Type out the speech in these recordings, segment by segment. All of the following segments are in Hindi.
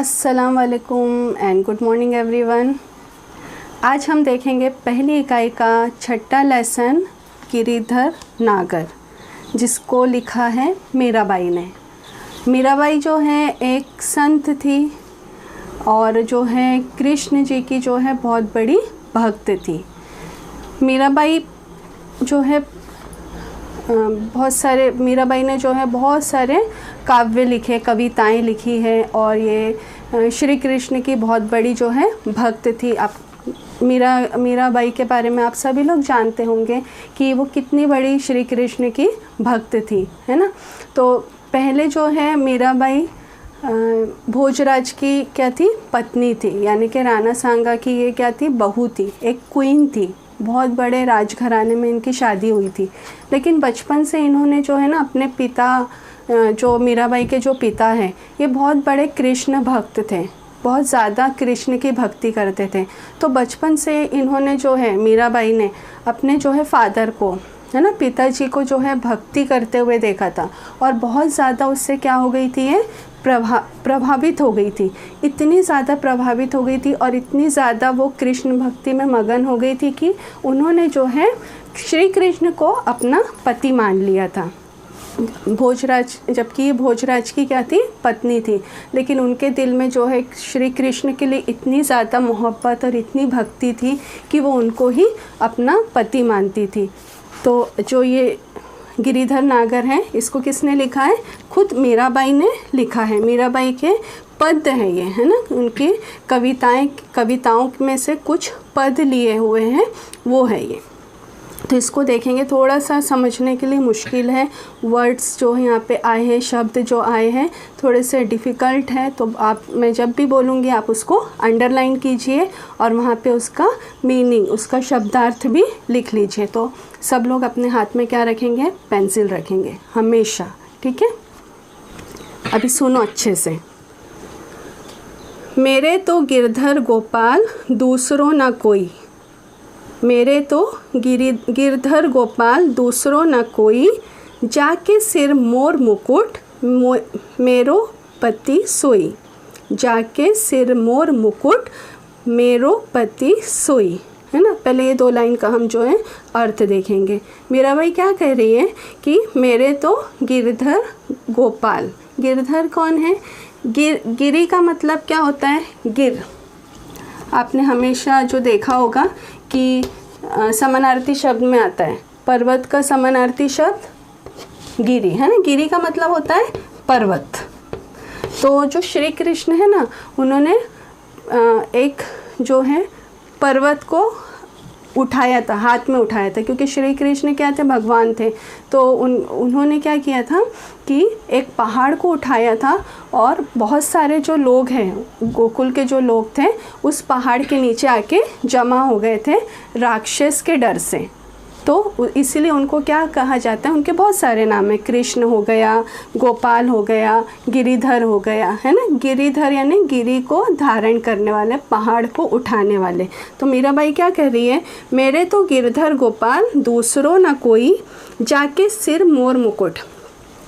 अस्सलाम वालेकुम एंड गुड मॉर्निंग एवरीवन। आज हम देखेंगे पहली इकाई का छठा लेसन गिरिधर नागर, जिसको लिखा है मीराबाई ने। मीराबाई जो है एक संत थी और जो है कृष्ण जी की जो है बहुत बड़ी भक्त थी। मीराबाई जो है मीराबाई ने जो है बहुत सारे काव्य लिखे, कविताएं लिखी है और ये श्री कृष्ण की बहुत बड़ी जो है भक्त थी। आप मीराबाई के बारे में आप सभी लोग जानते होंगे कि वो कितनी बड़ी श्री कृष्ण की भक्त थी, है ना। तो पहले जो है मीराबाई भोजराज की क्या थी, पत्नी थी, यानी कि राणा सांगा की ये क्या थी, बहू थी, एक क्वीन थी। बहुत बड़े राजघराने में इनकी शादी हुई थी। लेकिन बचपन से इन्होंने जो है ना अपने पिता, जो मीराबाई के जो पिता हैं, ये बहुत बड़े कृष्ण भक्त थे, बहुत ज़्यादा कृष्ण की भक्ति करते थे। तो बचपन से इन्होंने जो है मीराबाई ने अपने जो है फादर को, है ना, पिताजी को जो है भक्ति करते हुए देखा था और बहुत ज़्यादा उससे क्या हो गई थी, ये प्रभावित हो गई थी। इतनी ज़्यादा प्रभावित हो गई थी और इतनी ज़्यादा वो कृष्ण भक्ति में मगन हो गई थी कि उन्होंने जो है श्री कृष्ण को अपना पति मान लिया था। भोजराज, जबकि भोजराज की क्या थी, पत्नी थी, लेकिन उनके दिल में जो है श्री कृष्ण के लिए इतनी ज़्यादा मोहब्बत और इतनी भक्ति थी कि वो उनको ही अपना पति मानती थी। तो जो ये गिरिधर नागर है, इसको किसने लिखा है, खुद मीराबाई ने लिखा है। मीराबाई के पद हैं ये, है ना, उनकी कविताओं में से कुछ पद लिए हुए हैं, वो है ये। तो इसको देखेंगे, थोड़ा सा समझने के लिए मुश्किल है। वर्ड्स जो यहाँ पे आए हैं, शब्द जो आए हैं, थोड़े से डिफ़िकल्ट है। तो मैं जब भी बोलूँगी आप उसको अंडरलाइन कीजिए और वहाँ पे उसका मीनिंग, उसका शब्दार्थ भी लिख लीजिए। तो सब लोग अपने हाथ में क्या रखेंगे, पेंसिल रखेंगे हमेशा, ठीक है। अभी सुनो अच्छे से। मेरे तो गिरधर गोपाल दूसरों ना कोई, मेरे तो गिरधर गोपाल दूसरों न कोई, जाके सिर मोर मुकुट मेरो पति सोई, जाके सिर मोर मुकुट मेरो पति सोई, है ना। पहले ये दो लाइन का हम जो है अर्थ देखेंगे। मीराबाई क्या कह रही है कि मेरे तो गिरधर गोपाल, गिरधर कौन है, गिरी का मतलब क्या होता है, गिर। आपने हमेशा जो देखा होगा कि समानार्थी शब्द में आता है, पर्वत का समानार्थी शब्द गिरी, है ना। गिरी का मतलब होता है पर्वत। तो जो श्री कृष्ण है ना, उन्होंने एक जो है पर्वत को उठाया था, हाथ में उठाया था, क्योंकि श्री कृष्ण क्या थे, भगवान थे। तो उन्होंने क्या किया था कि एक पहाड़ को उठाया था और बहुत सारे जो लोग हैं, गोकुल के जो लोग थे, उस पहाड़ के नीचे आके जमा हो गए थे राक्षस के डर से। तो इसीलिए उनको क्या कहा जाता है, उनके बहुत सारे नाम हैं, कृष्ण हो गया, गोपाल हो गया, गिरिधर हो गया, है ना। गिरिधर यानी गिरी को धारण करने वाले, पहाड़ को उठाने वाले। तो मीराबाई क्या कह रही है, मेरे तो गिरधर गोपाल दूसरों ना कोई, जाके सिर मोर मुकुट।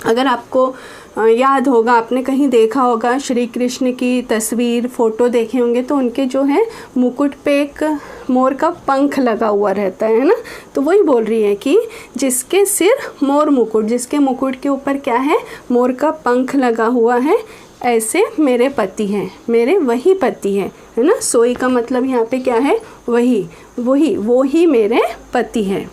अगर आपको याद होगा, आपने कहीं देखा होगा श्री कृष्ण की तस्वीर, फ़ोटो देखे होंगे, तो उनके जो है मुकुट पे एक मोर का पंख लगा हुआ रहता है ना। तो वही बोल रही है कि जिसके सिर मोर मुकुट, जिसके मुकुट के ऊपर क्या है, मोर का पंख लगा हुआ है, ऐसे मेरे पति हैं, मेरे वही पति हैं, है ना। सोई का मतलब यहाँ पे क्या है, वो ही मेरे पति हैं।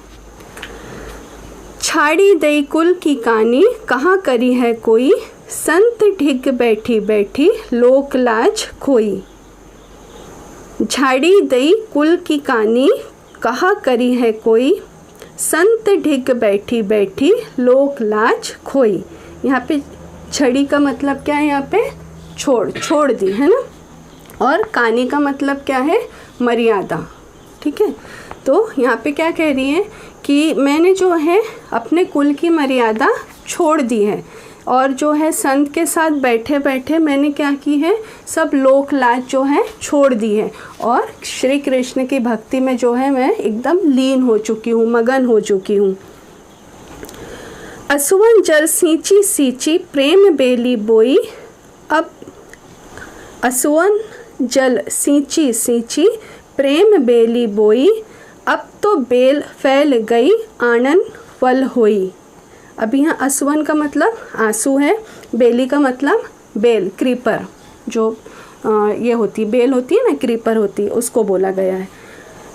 छाड़ी दई कुल की कानी, कहाँ करी है कोई, संत ढिग बैठी बैठी लोक लाज खोई। झाड़ी दई कुल की कानी, कहाँ करी है कोई, संत ढिग बैठी बैठी लोक लाज खोई। यहाँ पे छड़ी का मतलब क्या है, यहाँ पे छोड़ दी, है ना। और कानी का मतलब क्या है, मर्यादा, ठीक है। तो यहाँ पे क्या कह रही है कि मैंने जो है अपने कुल की मर्यादा छोड़ दी है और जो है संत के साथ बैठे बैठे मैंने क्या की है, सब लोक लाज जो है छोड़ दी है और श्री कृष्ण की भक्ति में जो है मैं एकदम लीन हो चुकी हूँ, मगन हो चुकी हूँ। असुवन जल सींची सींची प्रेम बेली बोई, अब असुवन जल सींची सींची प्रेम बेली बोई, अब तो बेल फैल गई आनन फल होई। अभी यहाँ असुवन का मतलब आंसू है, बेली का मतलब बेल, क्रीपर, जो ये होती बेल होती है ना, क्रीपर होती है, उसको बोला गया है।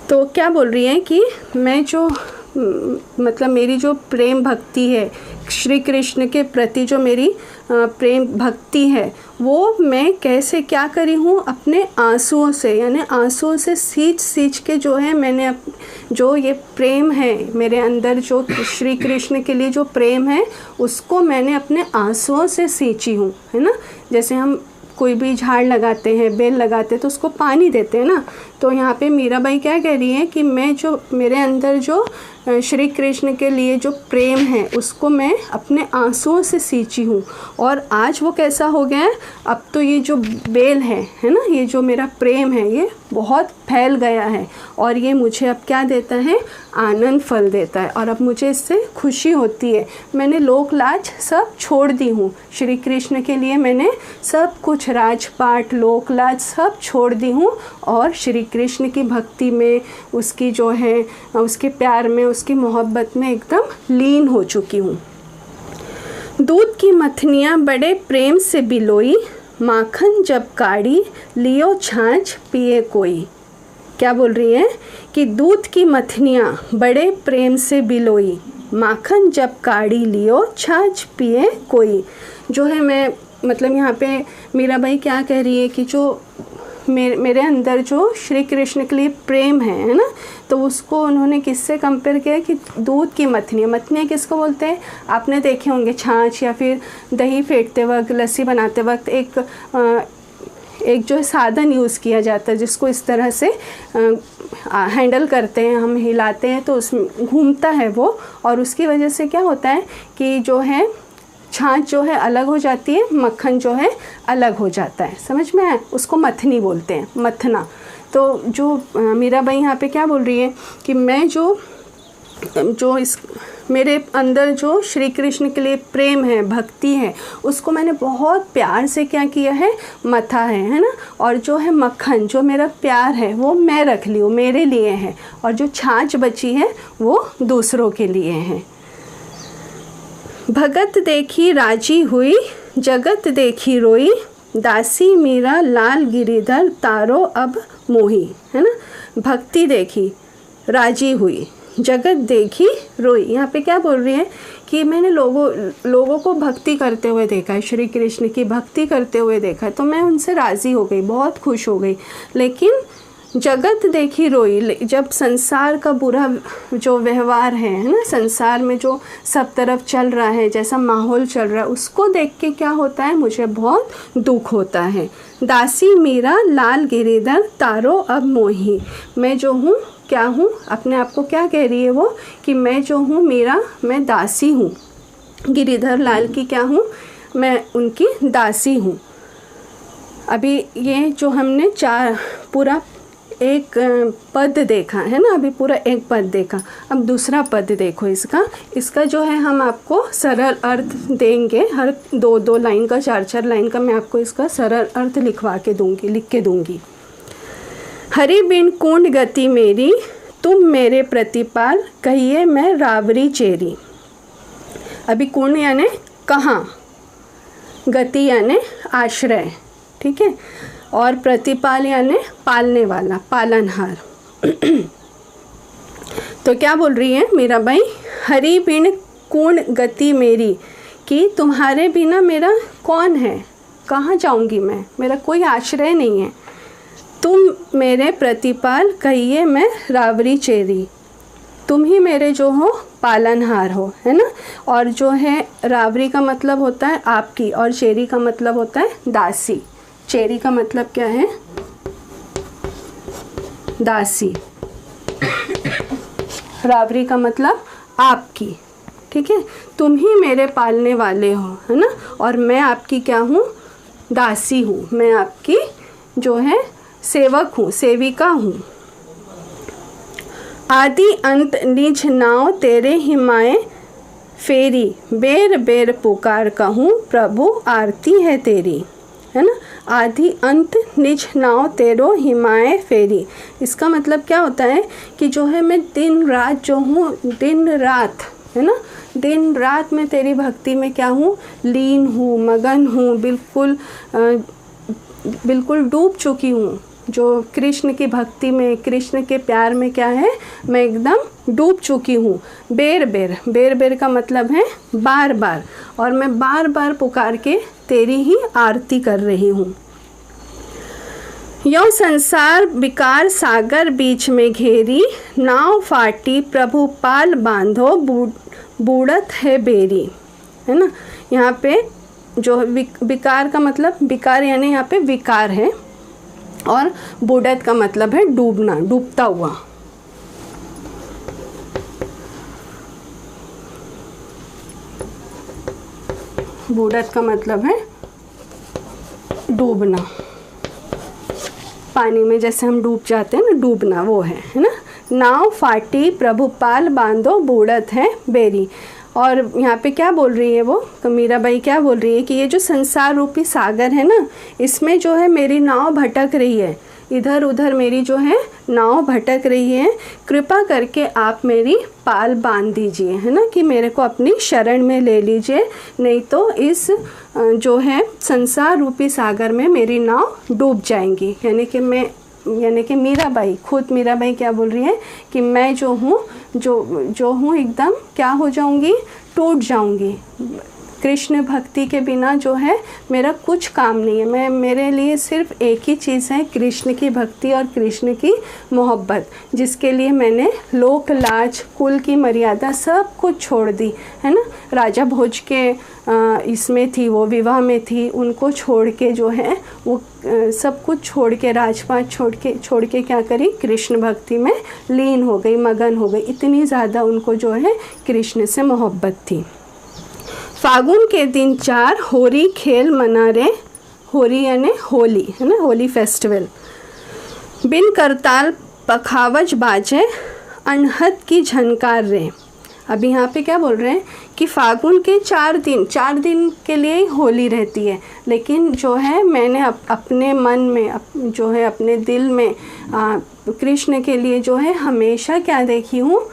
तो क्या बोल रही है कि मैं जो मतलब मेरी जो प्रेम भक्ति है श्री कृष्ण के प्रति, जो मेरी प्रेम भक्ति है, वो मैं कैसे क्या करी हूँ, अपने आंसुओं से, यानी आंसुओं से सींच सींच के जो है मैंने जो ये प्रेम है मेरे अंदर, जो श्री कृष्ण के लिए जो प्रेम है, उसको मैंने अपने आंसुओं से सींची हूँ, है ना। जैसे हम कोई भी झाड़ लगाते हैं, बेल लगाते हैं तो उसको पानी देते हैं ना, तो यहाँ पे मीराबाई क्या कह रही है कि मैं जो मेरे अंदर जो श्री कृष्ण के लिए जो प्रेम है उसको मैं अपने आंसुओं से सींची हूँ, और आज वो कैसा हो गया है, अब तो ये जो बेल है ना, ये जो मेरा प्रेम है ये बहुत फैल गया है, और ये मुझे अब क्या देता है, आनंद फल देता है, और अब मुझे इससे खुशी होती है। मैंने लोक लाज सब छोड़ दी हूँ, श्री कृष्ण के लिए मैंने सब कुछ, राजपाट लोक लाज सब छोड़ दी हूँ, और श्री कृष्ण की भक्ति में, उसकी जो है उसके प्यार में, उसकी मोहब्बत में एकदम लीन हो चुकी हूँ। दूध की मथनियाँ बड़े प्रेम से बिलोई, माखन जब काढ़ी लियो छाछ पिए कोई। क्या बोल रही है कि दूध की मथनियाँ बड़े प्रेम से बिलोई, माखन जब काढ़ी लियो छाछ पिए कोई। जो है मैं मतलब यहाँ पे मीराबाई क्या कह रही है कि जो मेरे अंदर जो श्री कृष्ण के लिए प्रेम है ना, तो उसको उन्होंने किससे कंपेयर किया कि दूध की मथनियाँ। मथनियाँ किसको बोलते हैं, आपने देखे होंगे, छाछ या फिर दही फेंटते वक्त, लस्सी बनाते वक्त एक जो साधन यूज़ किया जाता है, जिसको इस तरह से हैंडल करते हैं, हम हिलाते हैं तो उसमें घूमता है वो, और उसकी वजह से क्या होता है कि जो है छाछ जो है अलग हो जाती है, मक्खन जो है अलग हो जाता है। समझ में आया, उसको मथनी बोलते हैं, मथना। तो जो मीराबाई यहाँ पे क्या बोल रही है कि मैं जो इस मेरे अंदर जो श्री कृष्ण के लिए प्रेम है, भक्ति है, उसको मैंने बहुत प्यार से क्या किया है, मथा है ना। और जो है मक्खन, जो मेरा प्यार है वो मैं रख ली हूँ, मेरे लिए है, और जो छाछ बची है वो दूसरों के लिए है। भगत देखी राजी हुई, जगत देखी रोई, दासी मीरा लाल गिरिधर तारो अब मोही, है ना। भक्ति देखी, राजी हुई, जगत देखी रोई। यहाँ पे क्या बोल रही है कि मैंने लोगों को भक्ति करते हुए देखा है, श्री कृष्ण की भक्ति करते हुए देखा है, तो मैं उनसे राज़ी हो गई, बहुत खुश हो गई। लेकिन जगत देखी रोई, जब संसार का बुरा जो व्यवहार है ना, संसार में जो सब तरफ चल रहा है, जैसा माहौल चल रहा है, उसको देख के क्या होता है, मुझे बहुत दुख होता है। दासी मीरा लाल गिरिधर तारो अब मोही। मैं जो हूँ क्या हूँ, अपने आप को क्या कह रही है वो कि मैं जो हूँ मीरा, मैं दासी हूँ, गिरिधर लाल की क्या हूँ, मैं उनकी दासी हूँ। अभी ये जो हमने पूरा एक पद देखा है ना, अभी पूरा एक पद देखा, अब दूसरा पद देखो इसका जो है हम आपको सरल अर्थ देंगे, हर दो लाइन का, चार लाइन का मैं आपको इसका सरल अर्थ लिख के दूंगी। हरि बिन कूंड गति मेरी, तुम मेरे प्रतिपाल, कहिए मैं रावरी चेरी। अभी कूंड यानी कहाँ, गति यानी आश्रय, ठीक है, और प्रतिपाल यानी पालने वाला, पालनहार। तो क्या बोल रही है मीराबाई, हरि बिन कूण गति मेरी, कि तुम्हारे बिना मेरा कौन है, कहाँ जाऊंगी मैं, मेरा कोई आश्रय नहीं है। तुम मेरे प्रतिपाल, कहिए मैं रावरी चेरी, तुम ही मेरे जो हो पालनहार हो, है ना। और जो है रावरी का मतलब होता है आपकी, और चेरी का मतलब होता है दासी। चेरी का मतलब क्या है, दासी। रावरी का मतलब आपकी, ठीक है। तुम ही मेरे पालने वाले हो, है ना, और मैं आपकी क्या हूँ, दासी हूँ, मैं आपकी जो है सेवक हूँ, सेविका हूँ। आदि अंत निज नाव तेरे हिमाए फेरी, बेर बेर पुकार कहूँ प्रभु आरती है तेरी, है ना। आदि अंत निज नाव तेरो हिमाए फेरी, इसका मतलब क्या होता है कि जो है मैं दिन रात जो हूँ, दिन रात, है ना, दिन रात मैं तेरी भक्ति में क्या हूँ, लीन हूँ, मगन हूँ, बिल्कुल डूब चुकी हूँ। जो कृष्ण की भक्ति में, कृष्ण के प्यार में क्या है, मैं एकदम डूब चुकी हूँ। बेर बेर, बेर बेर का मतलब है बार बार, और मैं बार बार पुकार के तेरी ही आरती कर रही हूँ। यो संसार विकार सागर बीच में घेरी, नाव फाटी प्रभु पाल बांधो बूढ़त है बेरी, है ना। यहाँ पे जो विकार का मतलब, विकार यानी यहाँ पे विकार है, और बूढ़त का मतलब है डूबना, डूबता हुआ। बूढ़त का मतलब है डूबना, पानी में जैसे हम डूब जाते हैं ना, डूबना वो है ना। नाव फाटी प्रभु पाल बांधो बूढ़त है बेरी। और यहाँ पे क्या बोल रही है वो, मीराबाई क्या बोल रही है कि ये जो संसार रूपी सागर है ना, इसमें जो है मेरी नाव भटक रही है, इधर उधर मेरी जो है नाव भटक रही है। कृपा करके आप मेरी पाल बांध दीजिए, है ना, कि मेरे को अपनी शरण में ले लीजिए, नहीं तो इस जो है संसार रूपी सागर में मेरी नाव डूब जाएंगी। यानी कि मीराबाई, खुद मीराबाई क्या बोल रही है कि मैं जो हूँ एकदम क्या हो जाऊँगी, टूट जाऊँगी। कृष्ण भक्ति के बिना जो है मेरा कुछ काम नहीं है। मेरे लिए सिर्फ एक ही चीज़ है, कृष्ण की भक्ति और कृष्ण की मोहब्बत, जिसके लिए मैंने लोक लाज, कुल की मर्यादा सब कुछ छोड़ दी, है ना। राजा भोज के इसमें थी, वो विवाह में थी, उनको छोड़ के जो है वो सब कुछ छोड़ के, राजपाट छोड़ के क्या करी, कृष्ण भक्ति में लीन हो गई, मगन हो गई। इतनी ज़्यादा उनको जो है कृष्ण से मोहब्बत थी। फागुन के दिन 4 होरी खेल मना रे, होरी यानी होली, है ना, होली फेस्टिवल। बिन करताल पखावज बाजे, अनहद की झनकार रे। अभी यहाँ पे क्या बोल रहे हैं कि फागुन के 4 दिन के लिए ही होली रहती है, लेकिन जो है मैंने अपने मन में, जो है अपने दिल में कृष्ण के लिए जो है हमेशा क्या देखी हूँ,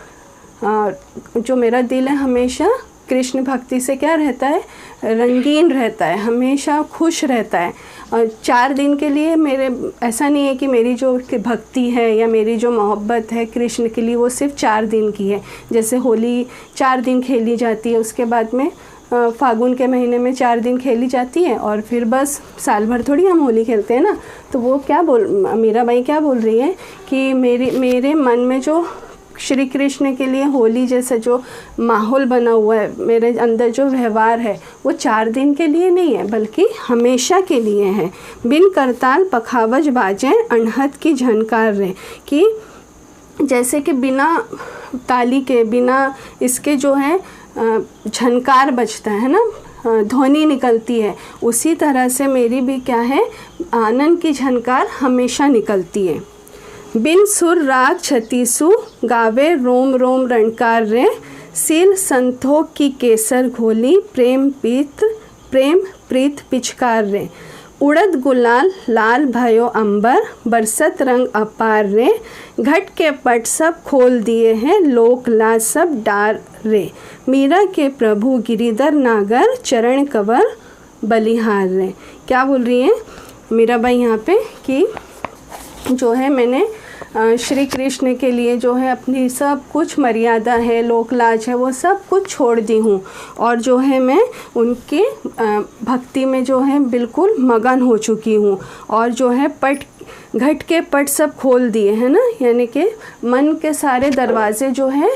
जो मेरा दिल है हमेशा कृष्ण भक्ति से क्या रहता है, रंगीन रहता है, हमेशा खुश रहता है। और 4 दिन के लिए मेरे, ऐसा नहीं है कि मेरी जो भक्ति है या मेरी जो मोहब्बत है कृष्ण के लिए वो सिर्फ 4 दिन की है। जैसे होली 4 दिन खेली जाती है, उसके बाद में फागुन के महीने में 4 दिन खेली जाती है, और फिर बस साल भर थोड़ी हम होली खेलते हैं ना। तो वो क्या मीराबाई क्या बोल रही है कि मेरे मन में जो श्री कृष्ण के लिए होली जैसा जो माहौल बना हुआ है, मेरे अंदर जो व्यवहार है, वो 4 दिन के लिए नहीं है बल्कि हमेशा के लिए है। बिन करताल पखावज बाजे, अनहद की झनकार रे, कि जैसे कि बिना ताली के, बिना इसके जो है झनकार बजता है ना, ध्वनि निकलती है, उसी तरह से मेरी भी क्या है, आनंद की झनकार हमेशा निकलती है। बिन सुर राग छतीसु, गावे रोम रोम रणकार रे, सील संतोख की केसर घोली, प्रेम प्रीत पिचकार रे। उड़द गुलाल लाल भयो अंबर, बरसत रंग अपार रे, घट के पट सब खोल दिए हैं, लोक लाज सब डार रे। मीरा के प्रभु गिरिधर नागर, चरण कवर बलिहार रे। क्या बोल रही है मीराबाई यहाँ पे कि जो है मैंने श्री कृष्ण के लिए जो है अपनी सब कुछ मर्यादा है, लोकलाज है, वो सब कुछ छोड़ दी हूँ, और जो है मैं उनकी भक्ति में जो है बिल्कुल मगन हो चुकी हूँ, और जो है घट के पट सब खोल दिए हैं ना, यानी कि मन के सारे दरवाजे जो है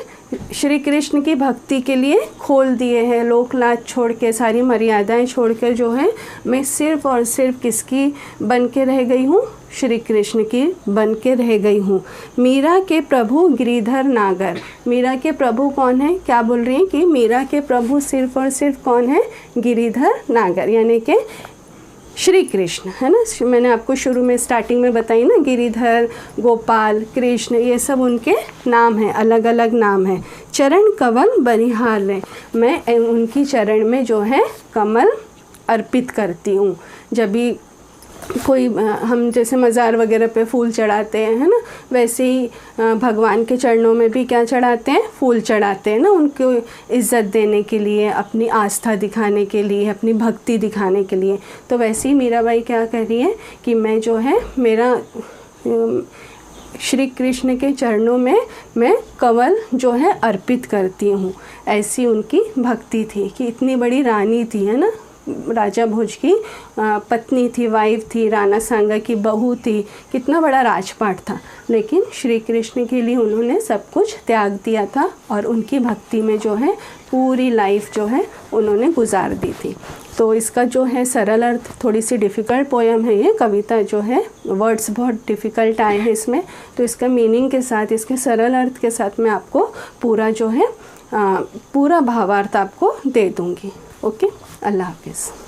श्री कृष्ण की भक्ति के लिए खोल दिए हैं। लोकलाज छोड़ के, सारी मर्यादाएं छोड़ कर जो है मैं सिर्फ़ और सिर्फ किसकी बन के रह गई हूँ, श्री कृष्ण की बन के रह गई हूँ। मीरा के प्रभु गिरिधर नागर। मीरा के प्रभु कौन है, क्या बोल रही हैं कि मीरा के प्रभु सिर्फ़ और सिर्फ कौन है, गिरिधर नागर, यानी कि श्री कृष्ण, है ना। मैंने आपको शुरू में स्टार्टिंग में बताई ना, गिरिधर, गोपाल, कृष्ण, ये सब उनके नाम हैं, अलग अलग नाम हैं। चरण कमल बनिहार रे, मैं उनकी चरण में जो है कमल अर्पित करती हूँ। जब भी कोई हम जैसे मज़ार वगैरह पे फूल चढ़ाते हैं, है ना, वैसे ही भगवान के चरणों में भी क्या चढ़ाते हैं, फूल चढ़ाते हैं ना, उनको इज़्ज़त देने के लिए, अपनी आस्था दिखाने के लिए, अपनी भक्ति दिखाने के लिए। तो वैसे ही मीराबाई क्या कर रही है कि मैं जो है मेरा श्री कृष्ण के चरणों में मैं कवल जो है अर्पित करती हूँ। ऐसी उनकी भक्ति थी कि इतनी बड़ी रानी थी, है ना, राजा भोज की पत्नी थी, वाइफ थी, राणा सांगा की बहू थी, कितना बड़ा राजपाट था, लेकिन श्री कृष्ण के लिए उन्होंने सब कुछ त्याग दिया था और उनकी भक्ति में जो है पूरी लाइफ जो है उन्होंने गुजार दी थी। तो इसका जो है सरल अर्थ, थोड़ी सी डिफ़िकल्ट पोयम है ये कविता जो है, वर्ड्स बहुत डिफ़िकल्ट आए हैं इसमें, तो इसका मीनिंग के साथ, इसके सरल अर्थ के साथ मैं आपको पूरा जो है पूरा भावार्थ आपको दे दूँगी। ओके, अल्लाह हाफिज़।